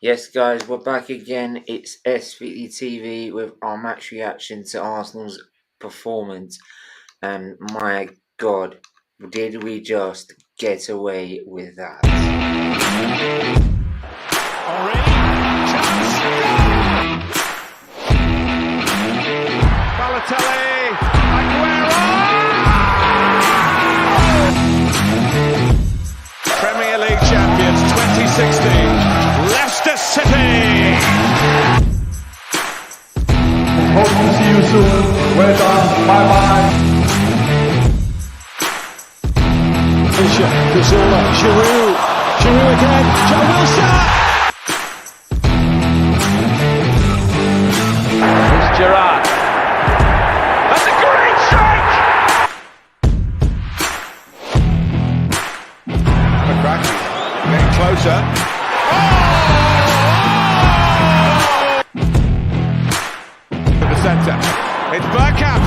Yes, guys, we're back again. It's SFeatleyTV with our match reaction to Arsenal's performance. And my God, did we just get away with that? Already, chance! Balotelli, Aguero! Premier League champions 2016. Leicester City! Hope to see you soon. Well done. Bye-bye. Cazorla, Giroud again, Joe Wilson! Here's Gerrard. That's a great shot! McCracken getting closer. The centre. It's Bergkamp.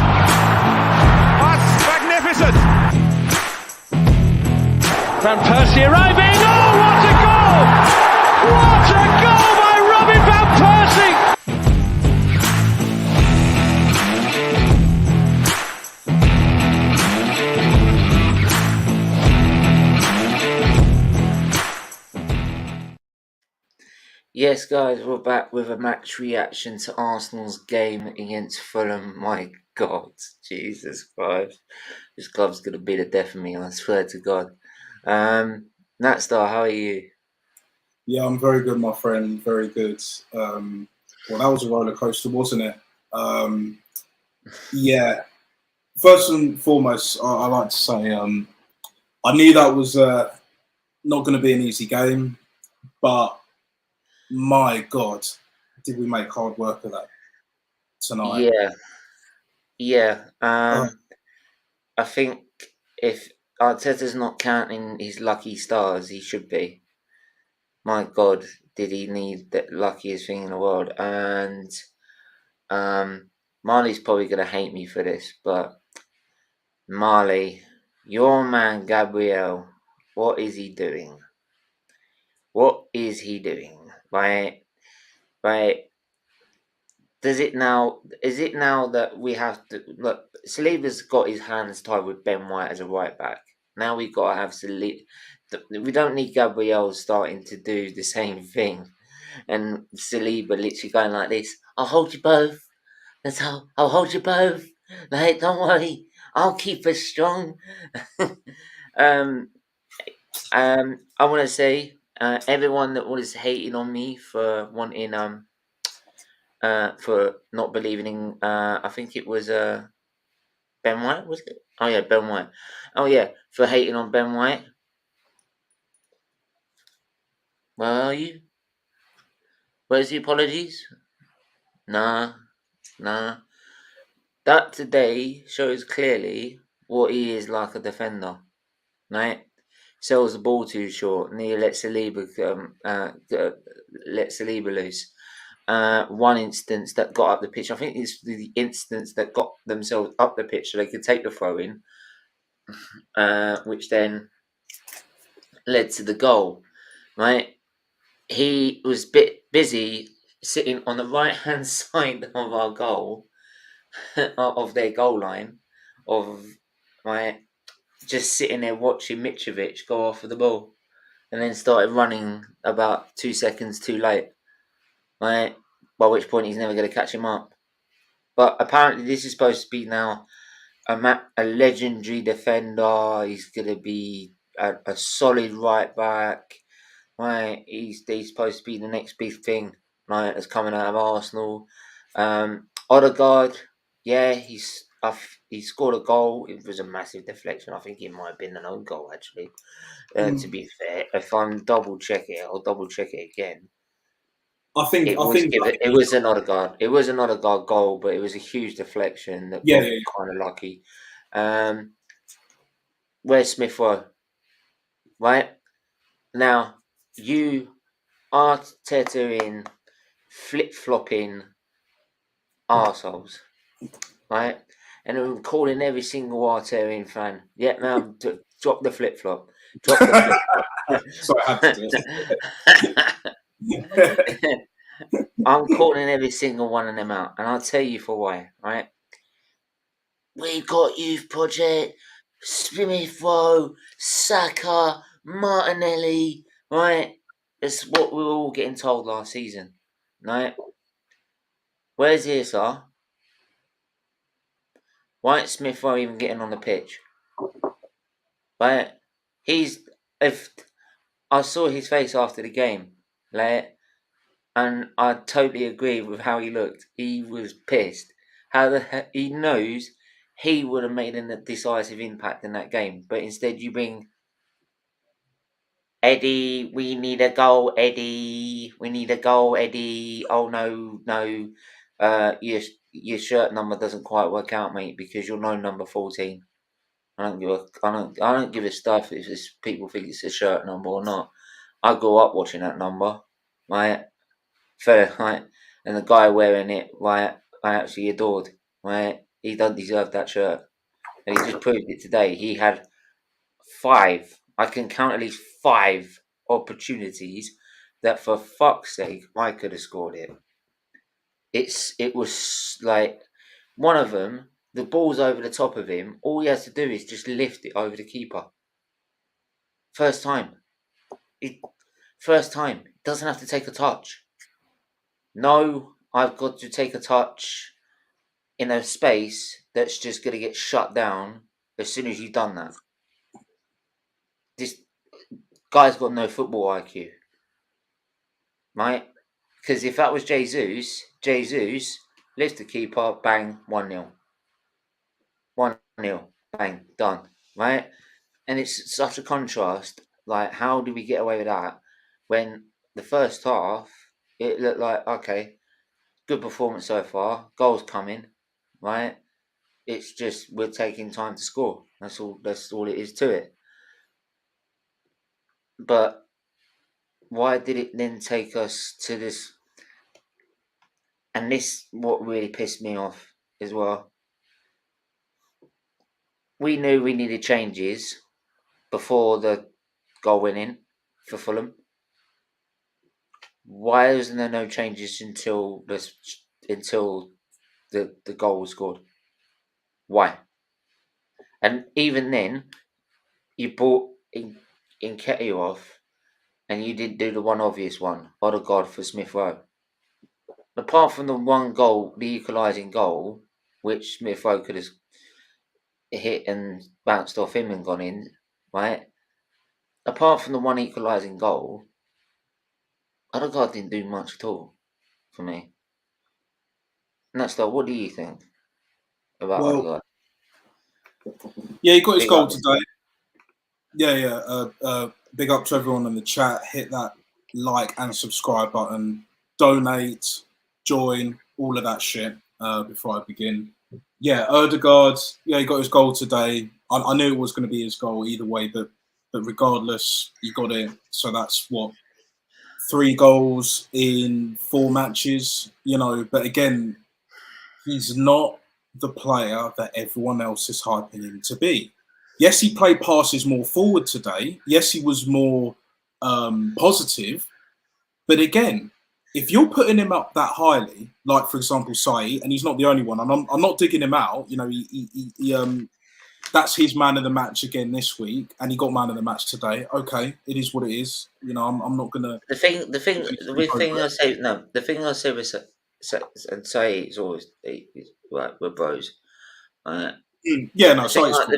That's magnificent. Van Persie arriving. Oh, what a goal! What a goal by Robin Van Persie! Yes, guys, we're back with a match reaction to Arsenal's game against Fulham. My God, Jesus Christ. This club's going to be the death of me, I swear to God. Natstar, how are you? Yeah, I'm very good, my friend. Very good. Well, that was a roller coaster, wasn't it? Yeah. First and foremost, I like to say I knew that was not going to be an easy game, but my God, did we make hard work of that tonight? Yeah. I think if Arteta's not counting his lucky stars, he should be. My God, did he need the luckiest thing in the world? And Marley's probably going to hate me for this, but Marley, your man Gabriel, what is he doing? What is he doing? Is it now that we have to look? Saliba's got his hands tied with Ben White as a right back. Now we've got to have Saliba. We don't need Gabriel starting to do the same thing, and Saliba literally going like this. I'll hold you both. That's how I'll hold you both. Like, don't worry, I'll keep us strong. I want to say everyone that was hating on me for wanting for not believing in I think it was Ben White, was it? Oh yeah, Ben White. Oh yeah, for hating on Ben White. Where are you? Where's the apologies? Nah. That today shows clearly what he is like a defender, right? Sells the ball too short, and he lets Saliba loose. One instance that got up the pitch, I think it's the instance that got themselves up the pitch so they could take the throw in, which then led to the goal, right? He was a bit busy sitting on the right hand side of our goal, of their goal line, just sitting there watching Mitrovic go off of the ball, and then started running about 2 seconds too late, right? By which point he's never going to catch him up. But apparently this is supposed to be now a legendary defender. He's going to be a solid right back, right? He's supposed to be the next big thing, right, that's coming out of Arsenal. Odegaard, yeah, he scored a goal. It was a massive deflection. I think it might have been an own goal, actually. To be fair, if I'm double check it, I'll double check it again. It was an Odegaard. It was an Odegaard goal, but it was a huge deflection that got kind of lucky. Where's Smith Rowe? Right now, you Arteta in flip-flopping arseholes, right? And I'm calling every single Arteta fan. Yeah, now drop the flip-flop. Drop the flip-flop. Sorry, I had to do it. I'm calling every single one of them out, and I'll tell you for why, right? We've got Youth Project, Smith Rowe, Saka, Martinelli, right? That's what we were all getting told last season, right? Where's the ESR? Why ain't Smith Rowe even getting on the pitch? Right? If I saw his face after the game, like, and I totally agree with how he looked. He was pissed. How the heck he knows he would have made a decisive impact in that game, but instead you bring Eddie. We need a goal, Eddie. We need a goal, Eddie. Oh no. Your shirt number doesn't quite work out, mate, because you're no number 14. I don't give a stuff if people think it's a shirt number or not. I grew up watching that number, right? Fair, right? And the guy wearing it, right, I actually adored, right? He doesn't deserve that shirt. And he just proved it today. He had 5, I can count at least 5 opportunities that for fuck's sake I could have scored it. It was like one of them, the ball's over the top of him, all he has to do is just lift it over the keeper. First time. First time. Doesn't have to take a touch. No, I've got to take a touch in a space that's just going to get shut down as soon as you've done that. This guy's got no football IQ, right? Because if that was Jesus, lift the keeper, bang, 1-0. 1-0, bang, done, right? And it's such a contrast. Like, how do we get away with that when the first half, it looked like, okay, good performance so far, goals coming, right? It's just we're taking time to score. That's all it is to it. But why did it then take us to this? And this what really pissed me off as well. We knew we needed changes before the goal went in for Fulham. Why wasn't there no changes until the goal was scored? Why? And even then, you brought in Nketiah off, and you didn't do the one obvious one, Odegaard for Smith Rowe. Apart from the one goal, the equalising goal, which Smith Rowe could have hit and bounced off him and gone in, right? Apart from the one equalising goal, Odegaard didn't do much at all for me. And that's what do you think about Odegaard? Yeah, he got his goal today. Yeah. Big up to everyone in the chat. Hit that like and subscribe button. Donate, join, all of that shit before I begin. Yeah, Odegaard, yeah, he got his goal today. I knew it was going to be his goal either way, but regardless, he got it. So that's what, 3 goals in 4 matches, you know. But again, he's not the player that everyone else is hyping him to be. Yes, he played passes more forward today. Yes, he was more positive. But again, if you're putting him up that highly, like for example Sait, and he's not the only one, and I'm not digging him out. You know, he that's his man of the match again this week, and he got man of the match today. Okay, it is what it is. You know, I'm not gonna. The thing I say with Sait is always right. We're bros. Yeah, no. Sait's cool.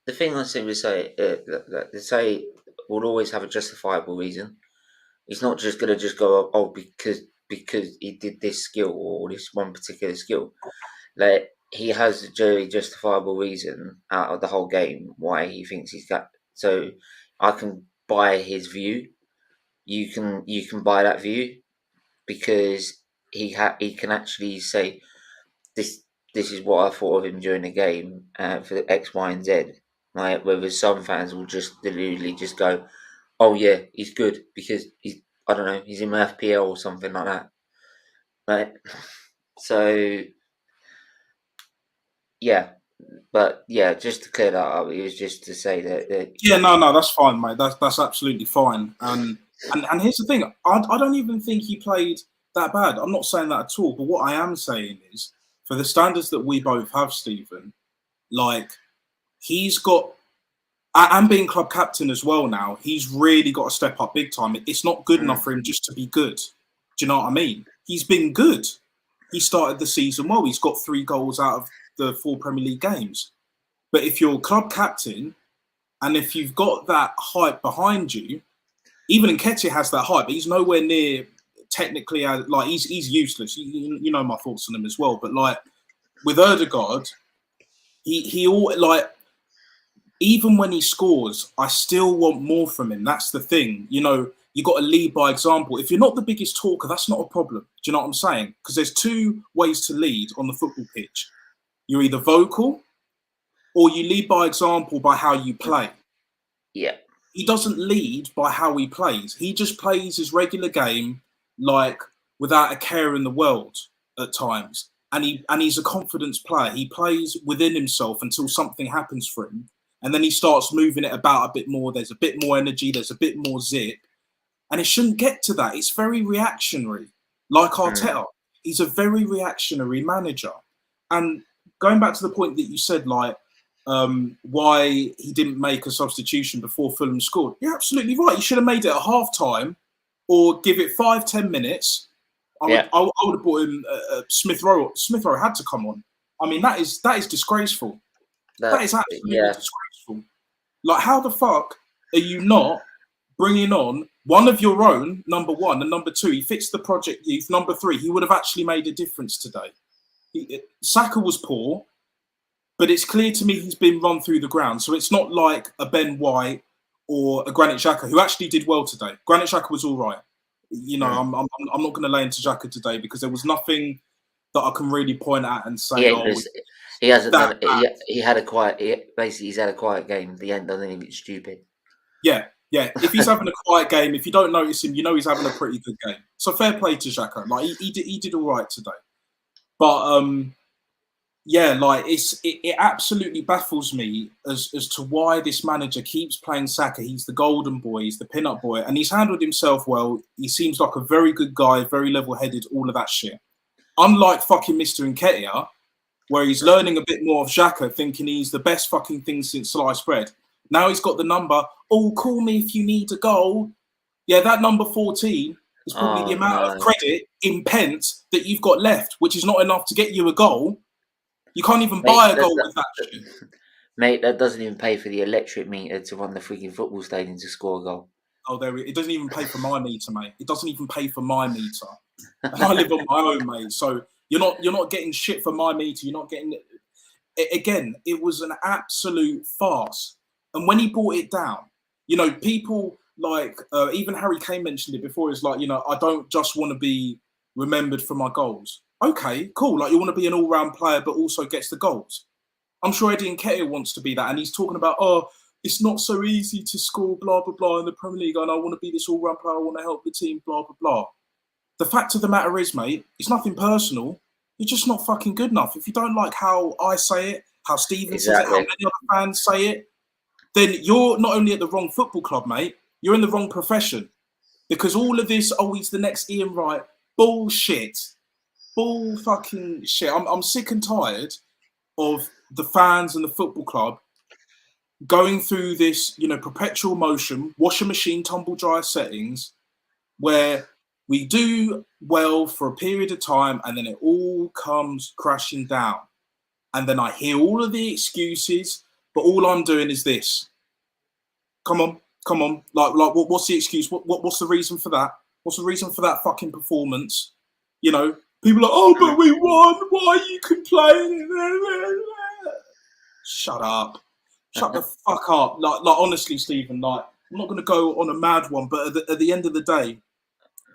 The thing I say with Sait, that Sait will always have a justifiable reason. He's not just gonna go because he did this skill or this one particular skill. Like, he has a very justifiable reason out of the whole game why he thinks he's got. So I can buy his view. You can buy that view because he can actually say this is what I thought of him during the game for X, Y, and Z. Right, whereas some fans will just literally just go, "Oh yeah, he's good because he's he's in FPL or something like that." Right, so yeah, but yeah, just to clear that up, it was just to say that yeah, no, that's fine, mate. That's absolutely fine. And And here's the thing: I don't even think he played that bad. I'm not saying that at all. But what I am saying is, for the standards that we both have, Stephen, like he's got, and being club captain as well now, he's really got to step up big time. It's not good enough for him just to be good. Do you know what I mean? He's been good. He started the season well. He's got 3 goals out of the 4 Premier League games. But if you're club captain, and if you've got that hype behind you, even Nketiah has that hype. He's nowhere near technically like he's useless. You know my thoughts on him as well. But like with Ødegaard, he all like even when he scores, I still want more from him. That's the thing. You know, you got to lead by example. If you're not the biggest talker, that's not a problem. Do you know what I'm saying? Because there's 2 ways to lead on the football pitch. You're either vocal or you lead by example by how you play. Yeah. He doesn't lead by how he plays. He just plays his regular game like without a care in the world at times. And he's a confidence player. He plays within himself until something happens for him. And then he starts moving it about a bit more. There's a bit more energy. There's a bit more zip. And it shouldn't get to that. It's very reactionary. Like Arteta, he's a very reactionary manager. And going back to the point that you said, like, why he didn't make a substitution before Fulham scored. You're absolutely right. He should have made it at half-time or give it 5-10 minutes. I would have brought him Smith Rowe. Smith Rowe had to come on. I mean, that is disgraceful. That is absolutely disgraceful. Like, how the fuck are you not bringing on one of your own, number 1, and number 2, he fits the project youth. Number 3, he would have actually made a difference today. Saka was poor, but it's clear to me he's been run through the ground. So it's not like a Ben White or a Granit Xhaka, who actually did well today. Granit Xhaka was all right. You know, I'm not going to lay into Xhaka today because there was nothing that I can really point at and say. He hasn't done it. He had a quiet. He's had a quiet game. He ain't done anything stupid. Yeah. If he's having a quiet game, if you don't notice him, you know he's having a pretty good game. So fair play to Xhaka. Like he did all right today. But like it absolutely baffles me as to why this manager keeps playing Saka. He's the golden boy, he's the pin-up boy, and he's handled himself well. He seems like a very good guy, very level-headed, all of that shit. Unlike fucking Mr. Nketiah, where he's learning a bit more of Xhaka, thinking he's the best fucking thing since sliced bread. Now he's got the number, call me if you need a goal. Yeah, that number 14 is probably the amount of credit in pence that you've got left, which is not enough to get you a goal. You can't even buy a goal with that shit. Mate, that doesn't even pay for the electric meter to run the freaking football stadium to score a goal. Oh, it doesn't even pay for my meter, mate. It doesn't even pay for my meter. I live on my own, mate. So you're not getting shit for my meter. You're not getting it. Again, it was an absolute farce. And when he brought it down, you know, people like even Harry Kane mentioned it before. It's like, you know, I don't just want to be remembered for my goals. Okay, cool. Like you want to be an all-round player, but also gets the goals. I'm sure Eddie Nketiah wants to be that, and he's talking about, it's not so easy to score, blah blah blah, in the Premier League, and I want to be this all-round player. I want to help the team, blah blah blah. The fact of the matter is, mate, it's nothing personal. You're just not fucking good enough. If you don't like how I say it, how Stephen says it, how many other fans say it, then you're not only at the wrong football club, mate. You're in the wrong profession, because all of this, he's the next Ian Wright, bullshit. Bull fucking shit. I'm sick and tired of the fans and the football club going through this, you know, perpetual motion, washing machine, tumble dryer settings, where we do well for a period of time and then it all comes crashing down. And then I hear all of the excuses, but all I'm doing is this. Come on. Like what's the excuse? What's the reason for that? What's the reason for that fucking performance? You know, people are, but we won. Why are you complaining? Shut up. Shut the fuck up. Like honestly, Stephen, like, I'm not going to go on a mad one, but at the end of the day,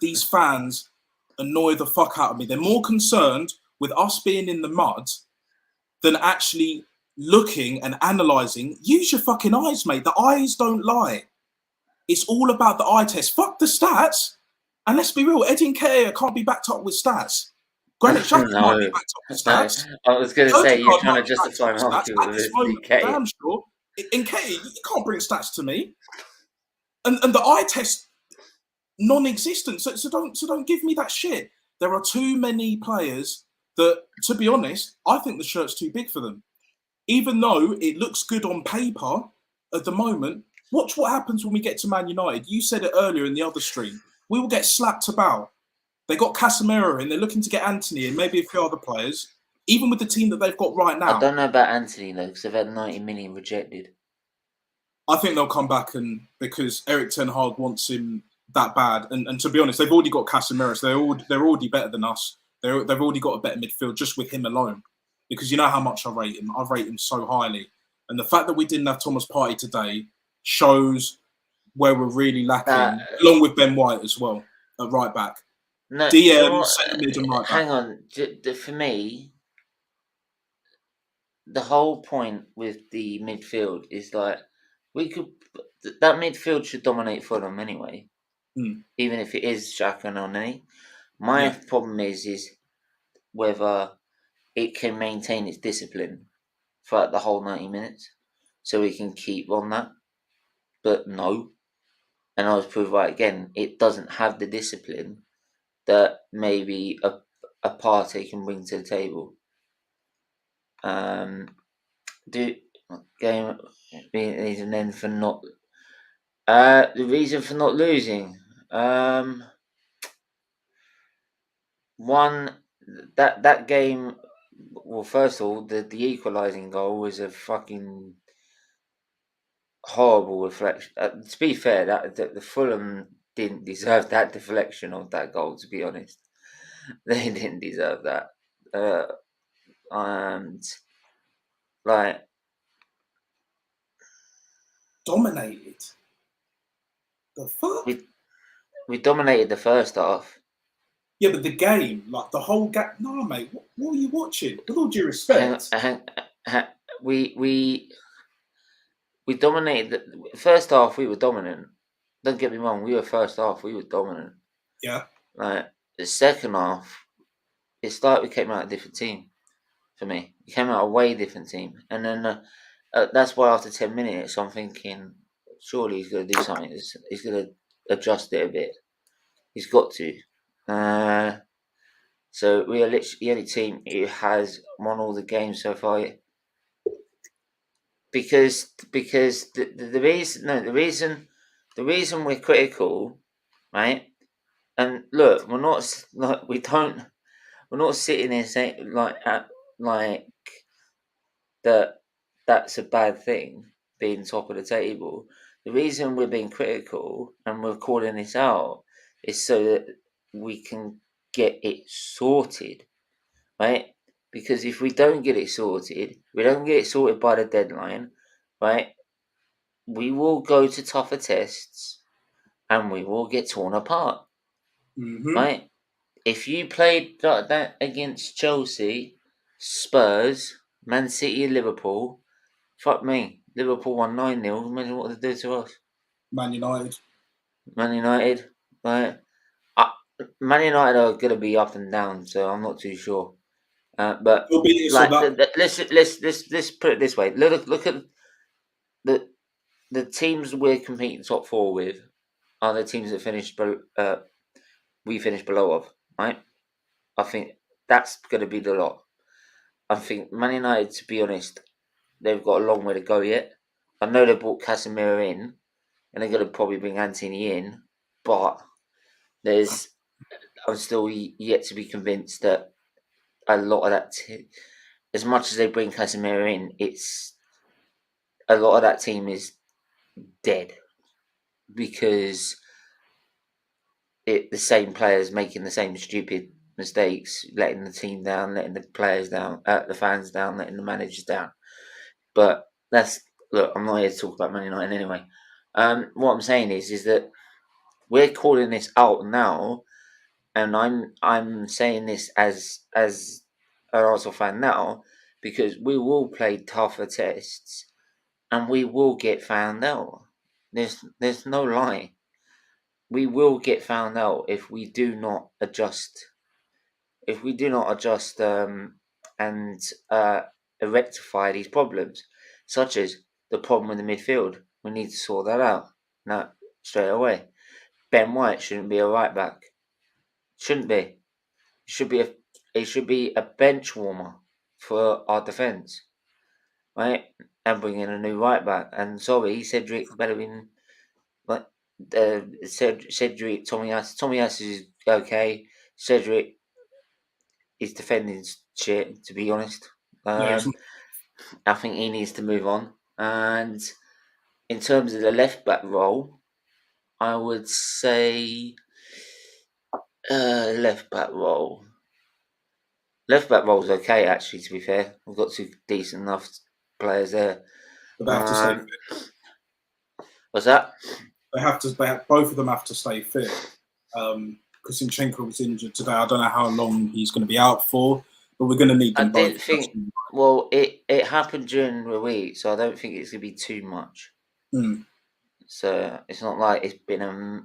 these fans annoy the fuck out of me. They're more concerned with us being in the mud than actually looking and analysing. Use your fucking eyes, mate. The eyes don't lie. It's all about the eye test. Fuck the stats. And let's be real, Eddie Nketiah can't be backed up with stats. Granit Xhaka can't be backed up with stats. No. I was going to say, you're trying to justify my argument with Nketiah. Damn sure. Nketiah, you can't bring stats to me. And the eye test, non-existent. So don't give me that shit. There are too many players that, to be honest, I think the shirt's too big for them. Even though it looks good on paper at the moment, watch what happens when we get to Man United. You said it earlier in the other stream. We will get slapped about. They got Casemiro in. They're looking to get Anthony and maybe a few other players. Even with the team that they've got right now. I don't know about Anthony though, because they've had 90 million rejected. I think they'll come back because Eric Ten Hag wants him that bad. And to be honest, they've already got Casemiro. So they're already better than us. They've already got a better midfield just with him alone. Because you know how much I rate him. I rate him so highly. And the fact that we didn't have Thomas Partey today shows where we're really lacking, along with Ben White as well, at right back. No, DM, centre mid and right back. Hang on. For me, the whole point with the midfield is like, that midfield should dominate Fulham anyway. Even if it is Xhaka and Onana. My problem is whether it can maintain its discipline throughout the whole 90 minutes, so we can keep on that. But no, and I was proved right again. It doesn't have the discipline that maybe a Partey can bring to the table. Game reason then for not the reason for not losing. One that game. Well, first of all, the equalising goal was a fucking horrible reflection. To be fair, that the Fulham didn't deserve that deflection of that goal. To be honest, they didn't deserve that. And like dominated. The fuck? We dominated the first half. Yeah, but the game, like the whole game. No, mate. What are you watching? With all due respect, we dominated the first half. We were dominant. Don't get me wrong. We were first half. We were dominant. Yeah. Like the second half, it's like we came out a different team. For me, we came out a way different team, and then that's why after 10 minutes, I'm thinking, surely he's going to do something. He's going to adjust it a bit. He's got to. So we are literally the only team who has won all the games so far. Because the reason we're critical, right? And look, we're not sitting there saying like that's a bad thing, being top of the table. The reason we're being critical and we're calling this out is so that we can get it sorted, right? Because if we don't get it sorted, by the deadline, right? We will go to tougher tests and we will get torn apart, right? If you played like that against Chelsea, Spurs, Man City, and Liverpool, fuck me, Liverpool won 9-0. Imagine what they do to us. Man United, right? Man United are going to be up and down, so I'm not too sure. But like, let's put it this way: look at the teams we're competing top four with are the teams that we finished below of, right? I think that's going to be the lot. I think Man United, to be honest, they've got a long way to go yet. I know they brought Casemiro in, and they're going to probably bring Anthony in, but I'm still yet to be convinced that a lot of that, as much as they bring Casemiro in, it's a lot of that team is dead because the same players making the same stupid mistakes, letting the team down, letting the players down, the fans down, letting the managers down. But look, I'm not here to talk about Man United anyway. What I'm saying is that we're calling this out now, and I'm saying this as an Arsenal fan now, because we will play tougher tests and we will get found out. There's no lie. We will get found out if we do not adjust. If we do not adjust and rectify these problems, such as the problem with the midfield, we need to sort that out now straight away. Ben White shouldn't be a right back. Shouldn't be. He should be a bench warmer for our defence, right? And bring in a new right back. And sorry, Cedric Bellerin, like Cedric Tomiyasu is okay. Cedric is defending shit, to be honest. Yeah, I think he needs to move on. And in terms of the left back role, I would say left back role. Left back role's okay, actually. To be fair, we've got two decent enough players there. but they have to stay fit. What's that? Both of them have to stay fit. Because Zinchenko was injured today. I don't know how long he's going to be out for, but we're going to need them both. I didn't think. Well, it happened during the week, so I don't think it's going to be too much. So it's not like it's been a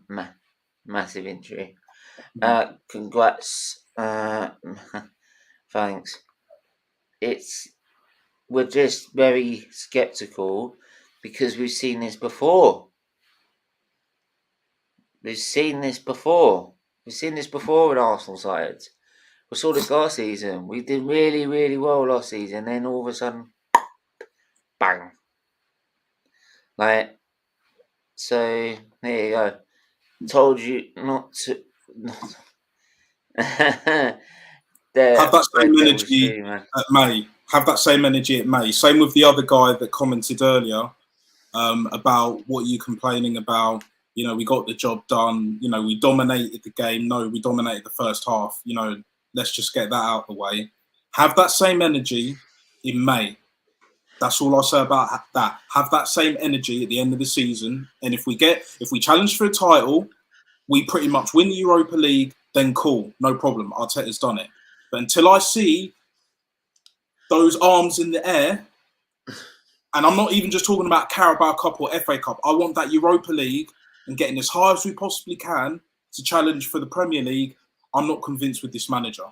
massive injury. Congrats. Thanks. We're just very skeptical because we've seen this before. We've seen this before with Arsenal sides. We saw this last season. We did really, really well last season. Then all of a sudden, bang. So there you go. Told you not to. Have that same energy at May. Have that same energy at May. Same with the other guy that commented earlier about what you're complaining about. We got the job done. We dominated the game. No, we dominated the first half. Let's just get that out of the way. Have that same energy in May. That's all I'll say about that. Have that same energy at the end of the season. And if we challenge for a title, we pretty much win the Europa League, then cool, no problem. Arteta's done it. But until I see those arms in the air, and I'm not even just talking about Carabao Cup or FA Cup, I want that Europa League and getting as high as we possibly can to challenge for the Premier League. I'm not convinced with this manager.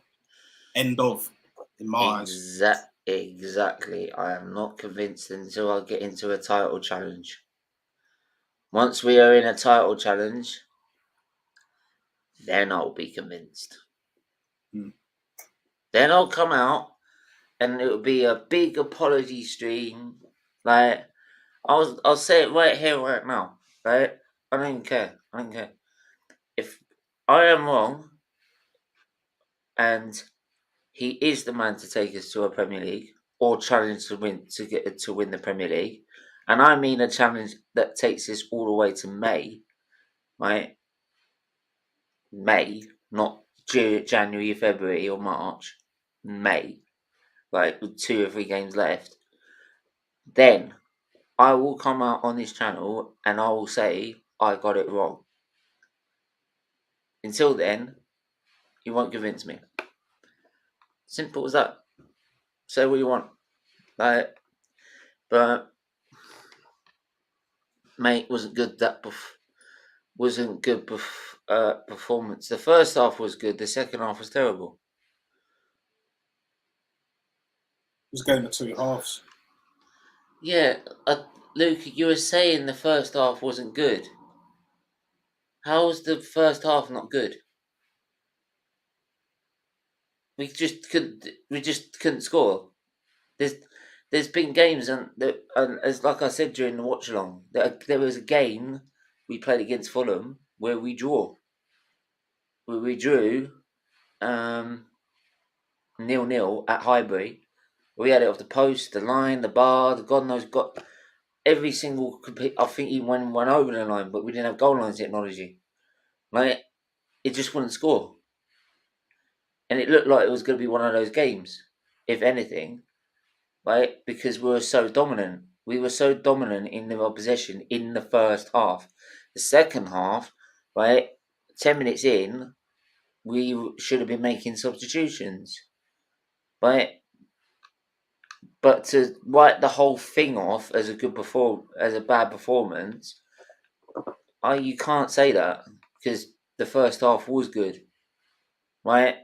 End of, in my eyes. Exactly. I am not convinced until I get into a title challenge. Once we are in a title challenge, then I'll be convinced. Then I'll come out and it'll be a big apology stream. I'll say it right here, right now. Right? I don't care. If I am wrong and he is the man to take us to a Premier League or challenge to win the Premier League, and I mean a challenge that takes us all the way to May, right? May, not January, February, or March. May, with 2 or 3 games left. Then I will come out on this channel and I will say I got it wrong. Until then, you won't convince me. Simple as that. Say what you want. But mate, wasn't good performance. The first half was good. The second half was terrible. It was a game of 2 halves. Yeah, Luke, you were saying the first half wasn't good. How was the first half not good? We just couldn't score. There's been games and as like I said during the watch along, there was a game we played against Fulham where we drew. We drew 0-0 at Highbury. We had it off the post, the line, the bar, the God knows got every single complete. I think he went over the line, but we didn't have goal line technology. It just wouldn't score. And it looked like it was going to be one of those games, if anything, right? Because we were so dominant. We were so dominant in the opposition in the first half. The second half, 10 minutes in, we should have been making substitutions, right? But to write the whole thing off as a bad performance, you can't say that because the first half was good, right?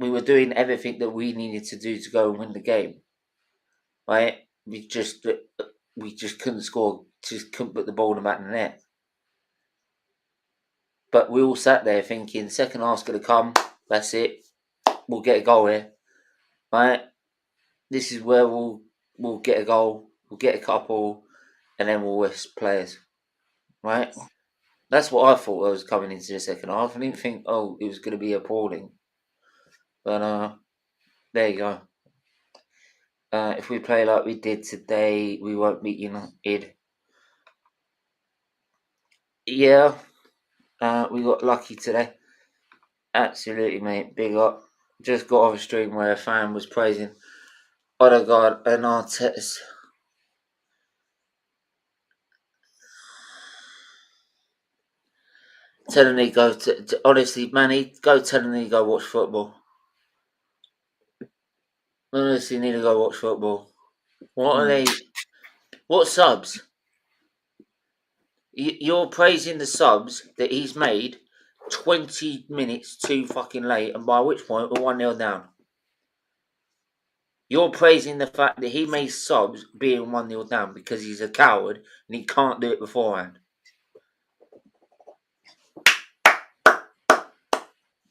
We were doing everything that we needed to do to go and win the game, right? We just couldn't score, just couldn't put the ball in the back of the net. But we all sat there thinking, second half's going to come. That's it. We'll get a goal here, right? This is where we'll get a goal. We'll get a couple, and then we'll rest players, right? That's what I thought I was coming into the second half. I didn't think, it was going to be appalling. But there you go. If we play like we did today, we won't beat United. Yeah, we got lucky today. Absolutely, mate. Big up. Just got off a stream where a fan was praising Odegaard and Arteta's. Telling me honestly, Manny, go telling me go watch football. Honestly, need to go watch football. What are they? What subs? You're praising the subs that he's made 20 minutes too fucking late, and by which point we're 1-0 down. You're praising the fact that he made subs being 1-0 down because he's a coward and he can't do it beforehand.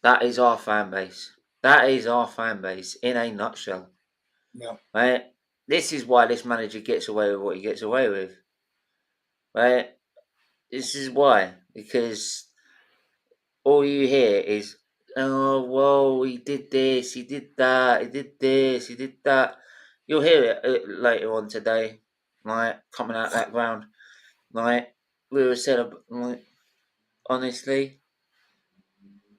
That is our fan base. That is our fan base in a nutshell. Yeah. Right? This is why this manager gets away with what he gets away with. Right? This is why. Because all you hear is, oh, well, he did this, he did that, he did this, he did that. You'll hear it later on today, right? Coming out that ground, right? We were celebrating, honestly.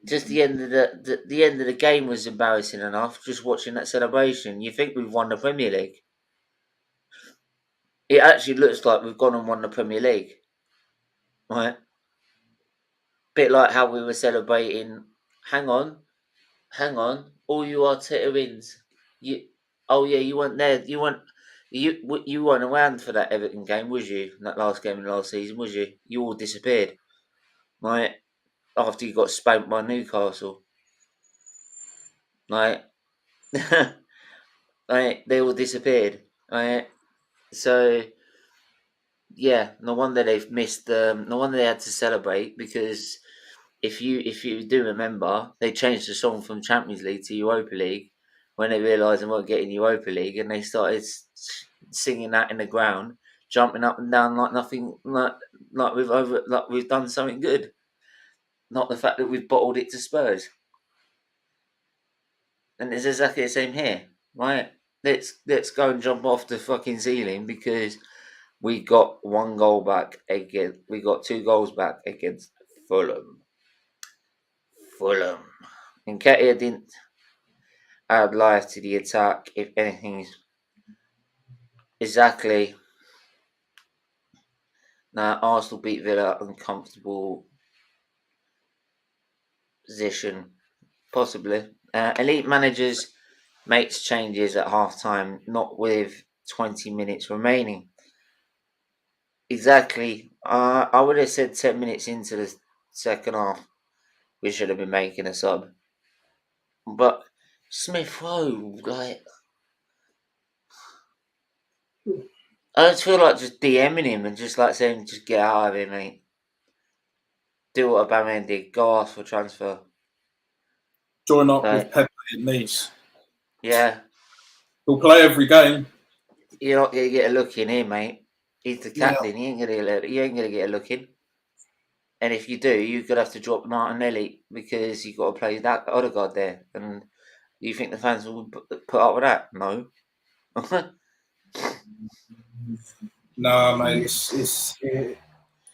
Just the end of the end of the game was embarrassing enough. Just watching that celebration, you think we've won the Premier League. It actually looks like we've gone and won the Premier League, right? Bit like how we were celebrating. Hang on. All you Arteta wins. You weren't there. You weren't around for that Everton game, was you? That last game in last season, was you? You all disappeared, right? After you got spanked by Newcastle, right? Right? They all disappeared, right? So, yeah, no wonder they've missed. No wonder they had to celebrate, because if you do remember, they changed the song from Champions League to Europa League when they realised they weren't getting Europa League, and they started singing that in the ground, jumping up and down like nothing, like we've done something good. Not the fact that we've bottled it to Spurs. And it's exactly the same here, right? Let's go and jump off the fucking ceiling because we got 1 goal back again. We got 2 goals back against Fulham. And Nketiah didn't add life to the attack. If anything, exactly. Now Arsenal beat Villa, uncomfortable position, possibly. Elite managers makes changes at half time, not with 20 minutes remaining. Exactly. I would have said 10 minutes into the second half, we should have been making a sub. But Smith Rowe, like, I just feel like just DMing him and just like saying, just get out of here, mate. Do what Aubameyang did. Go ask for transfer. Join up with Pepe at Nice. Yeah. He'll play every game. You're not going to get a look in here, mate. He's the captain. Yeah. You ain't gonna get a look in. And if you do, you're gonna have to drop Martinelli because you've got to play that Odegaard there. And you think the fans will put up with that? No. No, mate.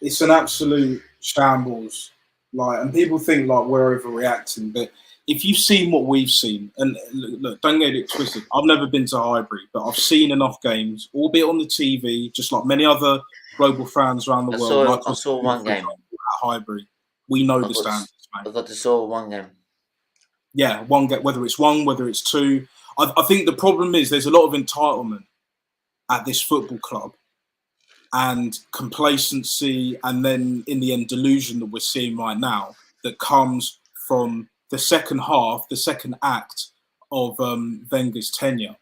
It's an absolute shambles. Like, and people think like we're overreacting, but if you've seen what we've seen, and look, don't get it twisted. I've never been to Highbury, but I've seen enough games, albeit on the TV, just like many other global fans around the world. I saw one game at Highbury. We know the standards, mate. I got to saw one game. Yeah, one game. Whether it's one, whether it's two. I think the problem is there's a lot of entitlement at this football club, and complacency, and then in the end delusion that we're seeing right now that comes from the second half, the second act of Wenger's tenure.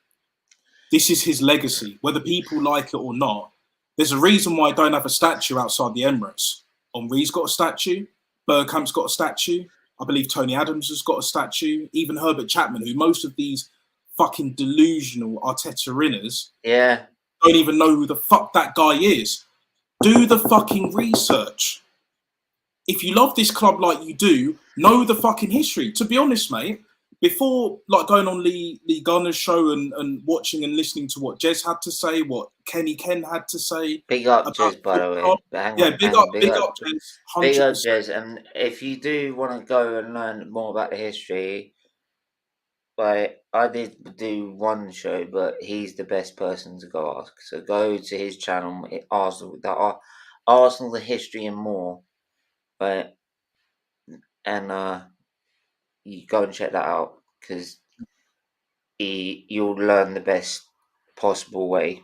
This is his legacy, whether people like it or not. There's a reason why I don't have a statue outside the Emirates. Henri's got a statue. Bergkamp's got a statue. I believe Tony Adams has got a statue. Even Herbert Chapman, who most of these fucking delusional Arteta-inners don't even know who the fuck that guy is. Do the fucking research. If you love this club like you do, know the fucking history. To be honest, mate, before like going on Lee Gunner's show and watching and listening to what Jez had to say, what Kenny Ken had to say. Big up Jez, by the way. Big up Jez. 100%. Big up Jez. And if you do want to go and learn more about the history, like I did do one show, but he's the best person to go ask. So go to his channel, Arsenal, the history and more. Right, and you go and check that out because you'll learn the best possible way.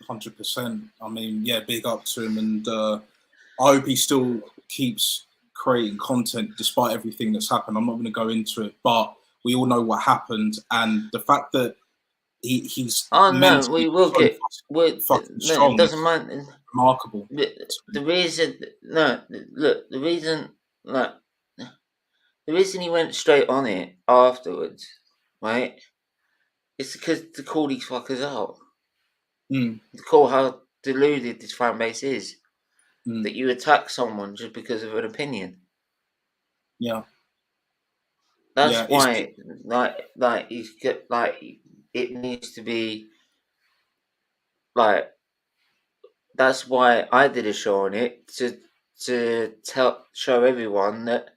100%. I mean, yeah, big up to him, and I hope he still keeps creating content despite everything that's happened. I'm not going to go into it, but we all know what happened, and the fact that he's we will get strong. It doesn't matter. Remarkable. The reason he went straight on it afterwards, right? It's because to call these fuckers out. To call how deluded this fan base is. That you attack someone just because of an opinion. Yeah. That's why, it needs to be like. That's why I did a show on it to show everyone that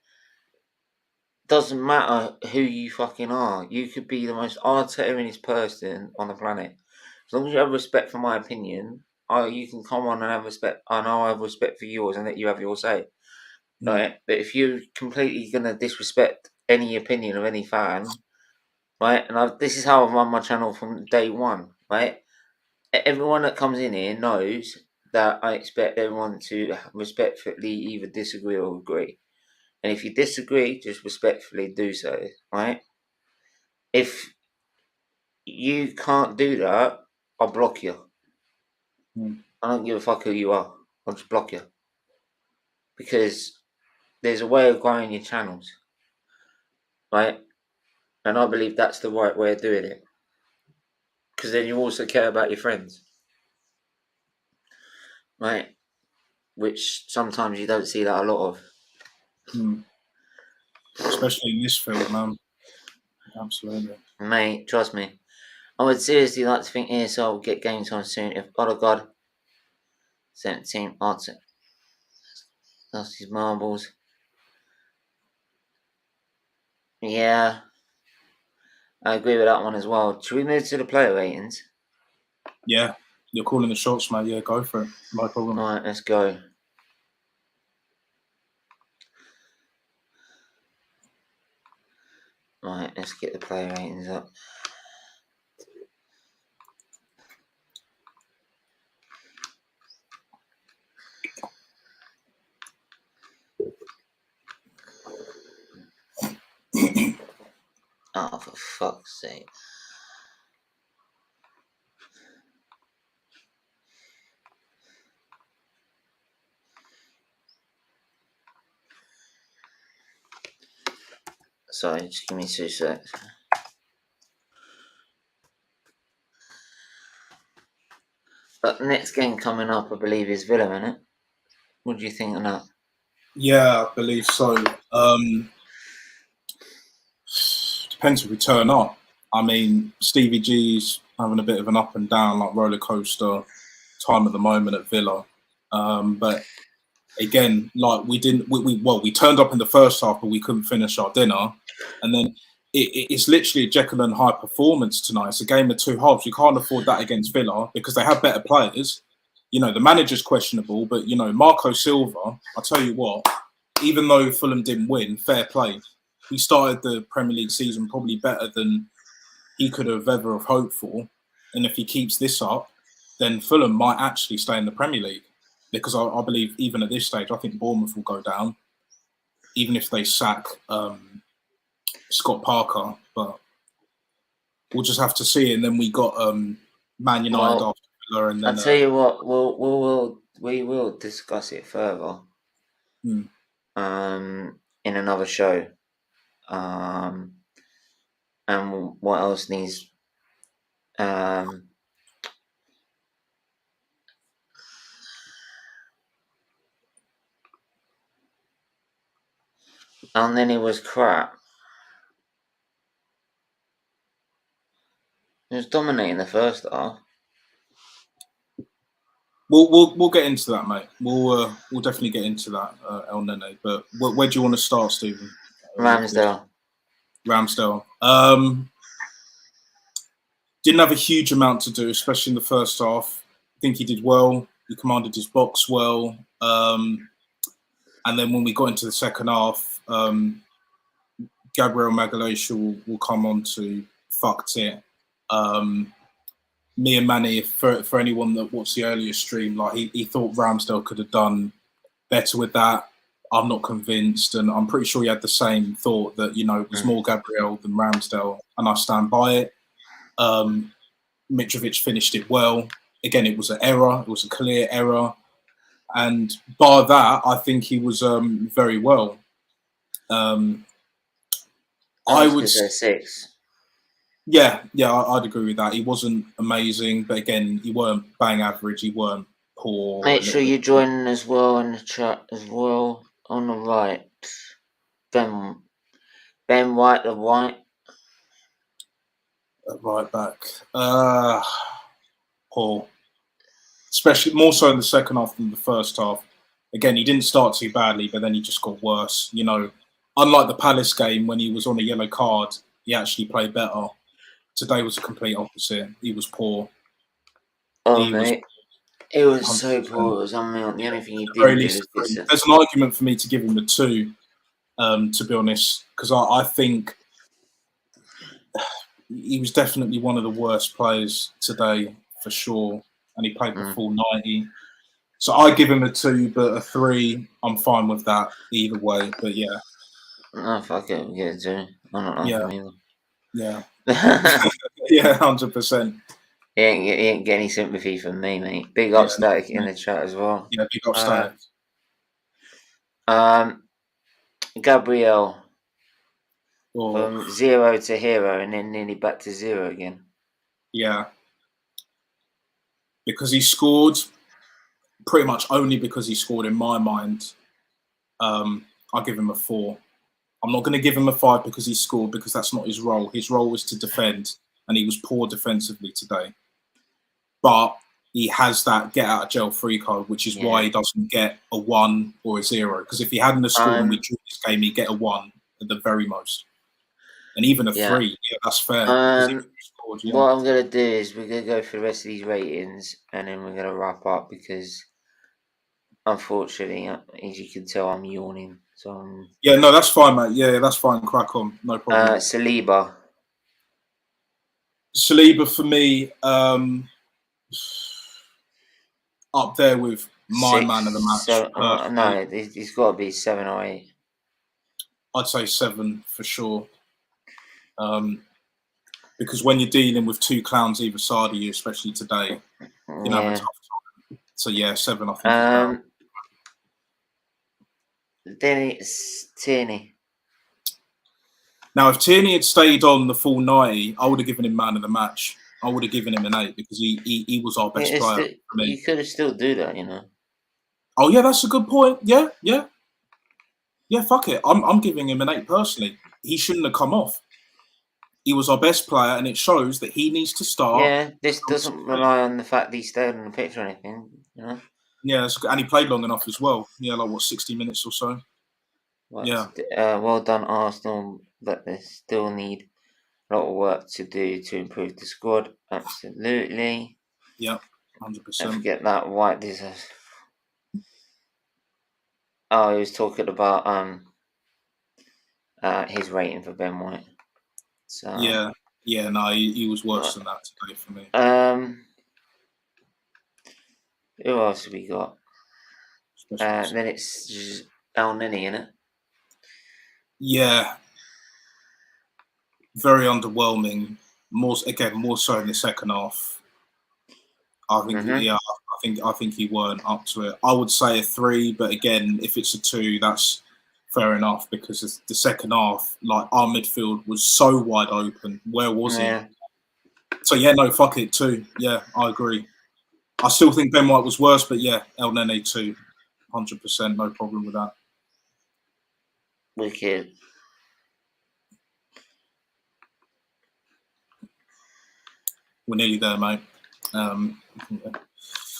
doesn't matter who you fucking are. You could be the most Arteta-innest person on the planet. As long as you have respect for my opinion, you can come on and have respect, and I'll have respect for yours and let you have your say. Right? But if you're completely gonna disrespect any opinion of any fan, right? And this is how I've run my channel from day one, right? Everyone that comes in here knows that I expect everyone to respectfully either disagree or agree. And if you disagree, just respectfully do so, right? If you can't do that, I'll block you. I don't give a fuck who you are. I'll just block you. Because there's a way of growing your channels, right? And I believe that's the right way of doing it. Because then you also care about your friends. Right? Which sometimes you don't see that a lot of. Especially in this field, man. Absolutely. Mate, trust me. I would seriously like to think ESL will get game time soon if God 17 Arctic lost his marbles. Yeah. I agree with that one as well. Should we move to the player ratings? Yeah. You're calling the shots, mate. Yeah, go for it. No problem. All right, let's go. Right, let's get the player ratings up. Oh, for fuck's sake. Sorry, just give me 2 seconds. But the next game coming up, I believe, is Villa, isn't it? What do you think of that? Yeah, I believe so. Depends if we turn up. I mean, Stevie G's having a bit of an up and down, like roller coaster time at the moment at Villa. But again, like we turned up in the first half, but we couldn't finish our dinner. And then it's literally a Jekyll and Hyde performance tonight. It's a game of two halves. You can't afford that against Villa because they have better players. You know, the manager's questionable, but, you know, Marco Silva, I'll tell you what, even though Fulham didn't win, fair play. He started the Premier League season probably better than he could have ever have hoped for. And if he keeps this up, then Fulham might actually stay in the Premier League. Because I believe even at this stage, I think Bournemouth will go down, even if they sack Scott Parker. But we'll just have to see. And then we got Man United after Villa. And then, I'll tell you what, we will discuss it further. Mm. in another show. And what else needs? And then it was crap. It was dominating the first half. We'll get into that, mate. We'll definitely get into that, El Nene. But where do you want to start, Stephen? Ramsdale. Ramsdale. Didn't have a huge amount to do, especially in the first half. I think he did well. He commanded his box well. And then when we got into the second half, Gabriel Magalhaes will come on to fucked it. Me and Manny, for anyone that watched the earlier stream, like he thought Ramsdale could have done better with that. I'm not convinced, and I'm pretty sure he had the same thought that, you know, it was more Gabriel than Ramsdale, and I stand by it. Mitrovic finished it well. Again, it was an error. It was a clear error. And by that, I think he was very well. I would a 6. Yeah, I'd agree with that. He wasn't amazing, but again, he weren't bang average. He weren't poor. Make sure you join as well in the chat as well on the right. Ben White, the White. Right back. Poor. Especially more so in the second half than the first half. Again, he didn't start too badly, but then he just got worse. You know, unlike the Palace game when he was on a yellow card, he actually played better. Today was a complete opposite. He was poor. Oh, mate. It was 100%. So poor. It was unreal. The only thing he did was... There's an argument for me to give him a 2, to be honest, because I think he was definitely one of the worst players today, for sure. And he played the full 90. So I give him a 2, but a 3, I'm fine with that either way. But yeah. No, fuck it. We'll get a 2. I'm not laughing either. Yeah. Yeah, 100%. He ain't get any sympathy from me, mate. Big up Static in the chat as well. Yeah, big up Static. Gabriel from 0 to hero and then nearly back to 0 again. Yeah. Because he scored, pretty much only because he scored in my mind, I'll give him a 4. I'm not going to give him a 5 because he scored, because that's not his role. His role was to defend, and he was poor defensively today. But he has that get out of jail free card, which is why he doesn't get a 1 or a 0. Because if he hadn't scored and we drew this game, he'd get a 1 at the very most. And even a 3, yeah, that's fair. Scored, what I'm going to do is we're going to go through the rest of these ratings, and then we're going to wrap up, because unfortunately, as you can tell, I'm yawning. So yeah, no, that's fine, mate. Yeah, that's fine. Crack on. No problem. Saliba for me, up there with my 6, man of the match. So, no, he's got to be 7 or 8. I'd say 7 for sure. Because when you're dealing with 2 clowns either side of you, especially today, you know, have a tough time. So yeah, 7, I think. Then it's Tierney. Now, if Tierney had stayed on the full 90, I would have given him man of the match. I would have given him an 8 because he was our best player. You could have still do that, you know. Oh yeah, that's a good point. Yeah. Fuck it. I'm giving him an 8 personally. He shouldn't have come off. He was our best player, and it shows that he needs to start. Yeah, this doesn't rely on the fact that he stayed on the pitch or anything, you know. Yeah, and he played long enough as well. Yeah, like 60 minutes or so. Yeah. Well done, Arsenal, but they still need a lot of work to do to improve the squad. Absolutely. Yeah, 100%. Don't forget that White deserves. Oh, he was talking about his rating for Ben White. So no, he was worse than that today for me. Who else have we got? Then it's El Nini, isn't it? Yeah. Very underwhelming. More so in the second half. I think, yeah, I think he weren't up to it. I would say a 3, but again, if it's a 2, that's fair enough because the second half, like our midfield was so wide open. Where was he? So yeah, no, fuck it, 2. Yeah, I agree. I still think Ben White was worse, but yeah, El Nene 2, 100%, no problem with that. Wicked. We're nearly there, mate.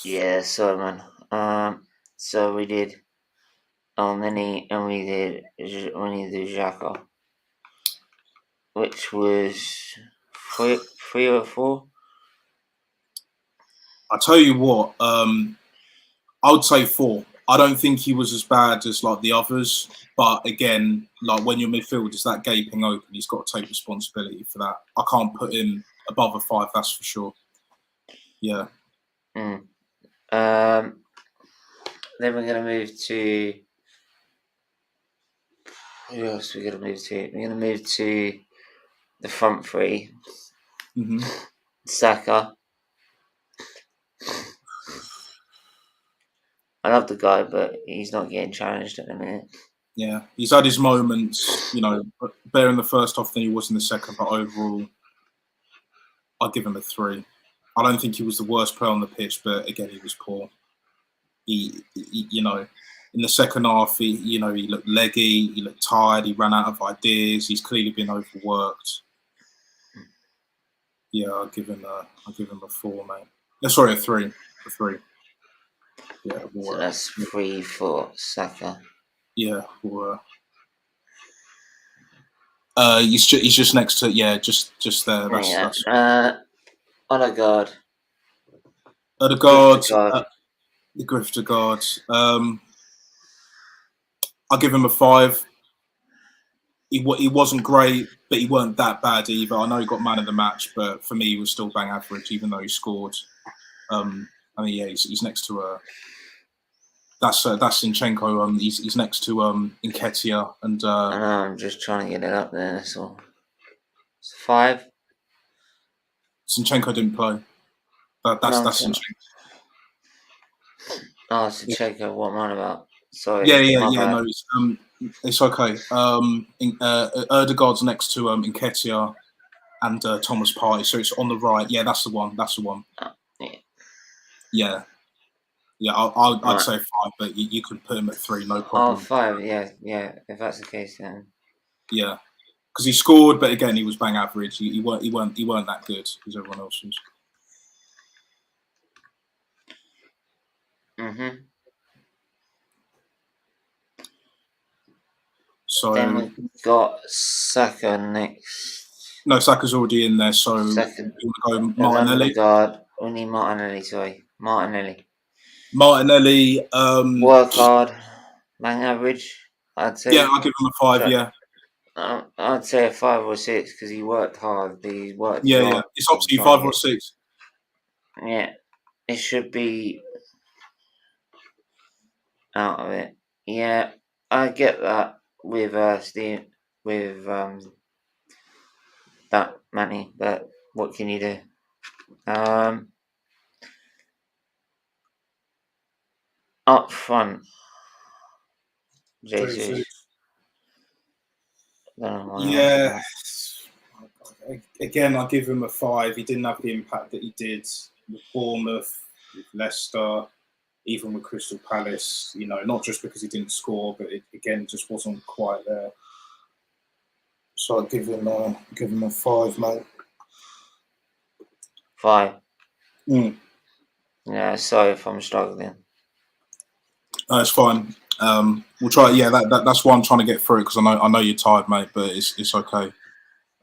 Yeah, sorry, man. So we did El Nene and we did Xhaka, which was 3 or 4. I tell you what, I would say 4. I don't think he was as bad as like the others, but again, like when your midfield is that gaping open, he's got to take responsibility for that. I can't put him above a 5, that's for sure. Yeah. Then we're gonna move to who else? We're gonna move to. We're gonna move to the front 3. Saka. I love the guy, but he's not getting challenged at the minute. Yeah, he's had his moments, you know, better in the first half than he was in the second, but overall, I'd give him a 3. I don't think he was the worst player on the pitch, but again, he was poor. He you know, in the second half, he looked leggy, he looked tired, he ran out of ideas. He's clearly been overworked. Yeah, I'll give him a 4, mate. Sorry, a 3. A 3. Yeah, so that's 3 for Saka. Yeah, he's just next to just there. That's Odegaard. The Grifter guard. I'll give him a 5. He wasn't great, but he weren't that bad either. I know he got man of the match, but for me, he was still bang average, even though he scored. I mean, yeah, he's next to that's Zinchenko. He's next to Nketiah and. I know, I'm just trying to get it up there. That's all. It's 5. Zinchenko didn't play. That's Zinchenko. Oh, Zinchenko. What am I on about? Sorry. Yeah. No, it's okay. Erdegaard's next to Nketiah and Thomas Partey, so it's on the right. Yeah, that's the one. Yeah. I'd say 5, but you could put him at 3, no problem. Oh, 5. Yeah. If that's the case, then. Yeah, because he scored, but again, he was bang average. He weren't that good as everyone else was. So then we've got Saka next. No, Saka's already in there. So second. You want to go Martinelli? We need Martinelli. Sorry, Martinelli. Work hard, bang average. I'd say. Yeah, I'll give him a 5. So, yeah. I'd say a 5 or 6 because he worked hard. He worked. Yeah. It's up to you, 5 or 6. Yeah, it should be out of it. Yeah, I get that with that money, but what can you do? Up front, Jesus. Yeah. Again, I'll give him a 5. He didn't have the impact that he did with Bournemouth, with Leicester, even with Crystal Palace. You know, not just because he didn't score, but it again just wasn't quite there. So I'll give him a 5, mate. 5. Yeah, sorry if I'm struggling. No, it's fine. We'll try. Yeah, that's why I'm trying to get through it because I know you're tired, mate. But it's okay.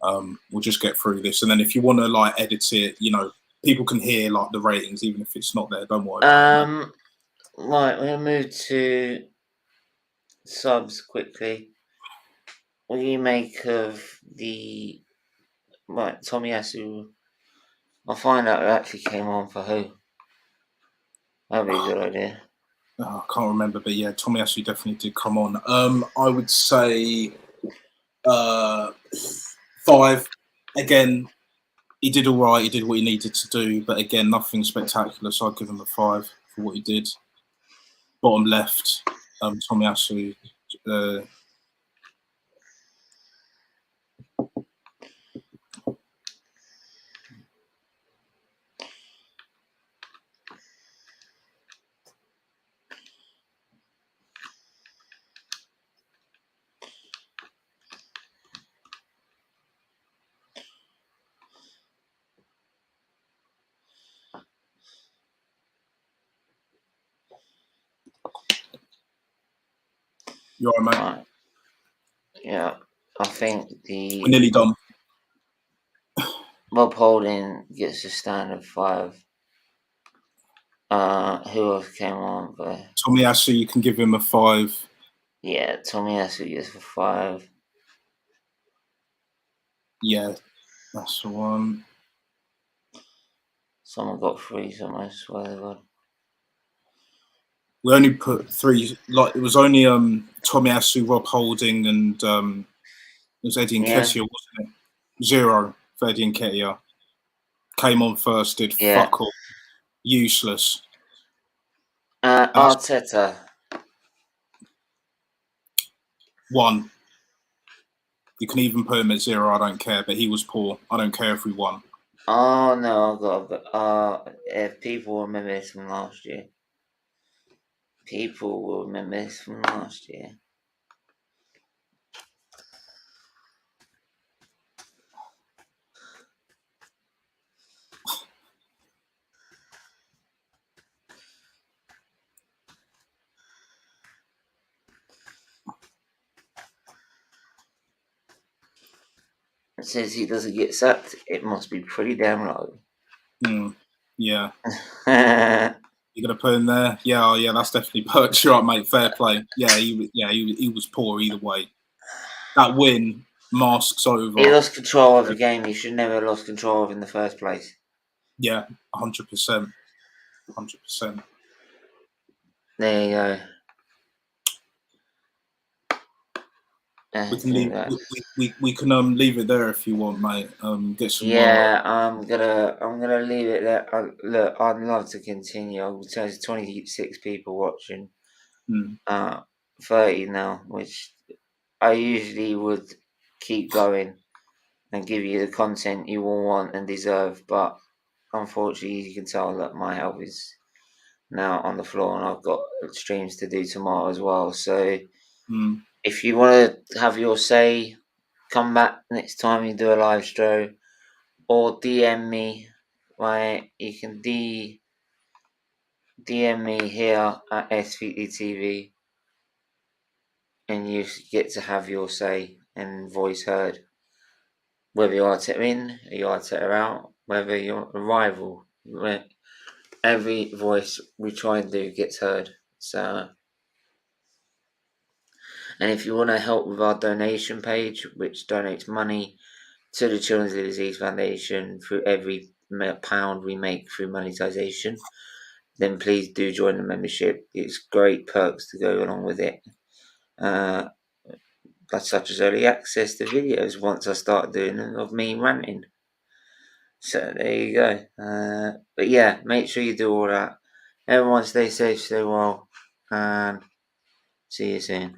We'll just get through this, and then if you want to like edit it, you know, people can hear like the ratings even if it's not there. Don't worry. Right, we're gonna move to subs quickly. What do you make of the Tomiyasu? I'll find out who actually came on for who. That'd be a good idea. I can't remember, but yeah, Tomiyasu definitely did come on. I would say 5. Again, he did all right. He did what he needed to do, but again, nothing spectacular. So I'd give him a 5 for what he did. Bottom left, Tomiyasu. You all right, mate? Right. Yeah, I think We're nearly done. Rob Holding gets a standard 5. Who else came on? But Tomiyasu, you can give him a 5. yeah, Tomiyasu gets a 5. Yeah, that's the one. Someone got 3, someone, I swear to God. We only put 3. Like, it was only Tomiyasu, Rob Holding, and it was Eddie Nketiah, wasn't it? 0 for Eddie Nketiah. Came on first, did fuck all. Useless. Arteta. 1. You can even put him at 0. I don't care, but he was poor. I don't care if we won. Oh no, I've got. If people remember this from last year, people will remember this from last year. It says he doesn't get sacked. It must be pretty damn low. Yeah. You're gonna put him there? Yeah, yeah, that's definitely perks you up, mate. Fair play. Yeah, he was poor either way. That win masks over. He lost control of the game. He should never have lost control of in the first place. Yeah, 100%. 100%. There you go. We can leave it there if you want, mate. Get some. Yeah, I'm gonna leave it there. Look, I'd love to continue. I will tell you, 26 people watching. 30 now, which I usually would keep going and give you the content you all want and deserve, but unfortunately, you can tell that my health is now on the floor, and I've got streams to do tomorrow as well. So, if you want to have your say, come back next time you do a live show, or DM me. Right, you can DM me here at SFeatleyTV, and you get to have your say and voice heard. Whether you Arteta in or you Arteta out, whether you're a rival, every voice we try and do gets heard. So, and if you want to help with our donation page, which donates money to the Children's Disease Foundation through every pound we make through monetization, then please do join the membership. It's great perks to go along with it. Such as early access to videos once I start doing them of me ranting. So there you go. But yeah, make sure you do all that. Everyone stay safe, stay well, and see you soon.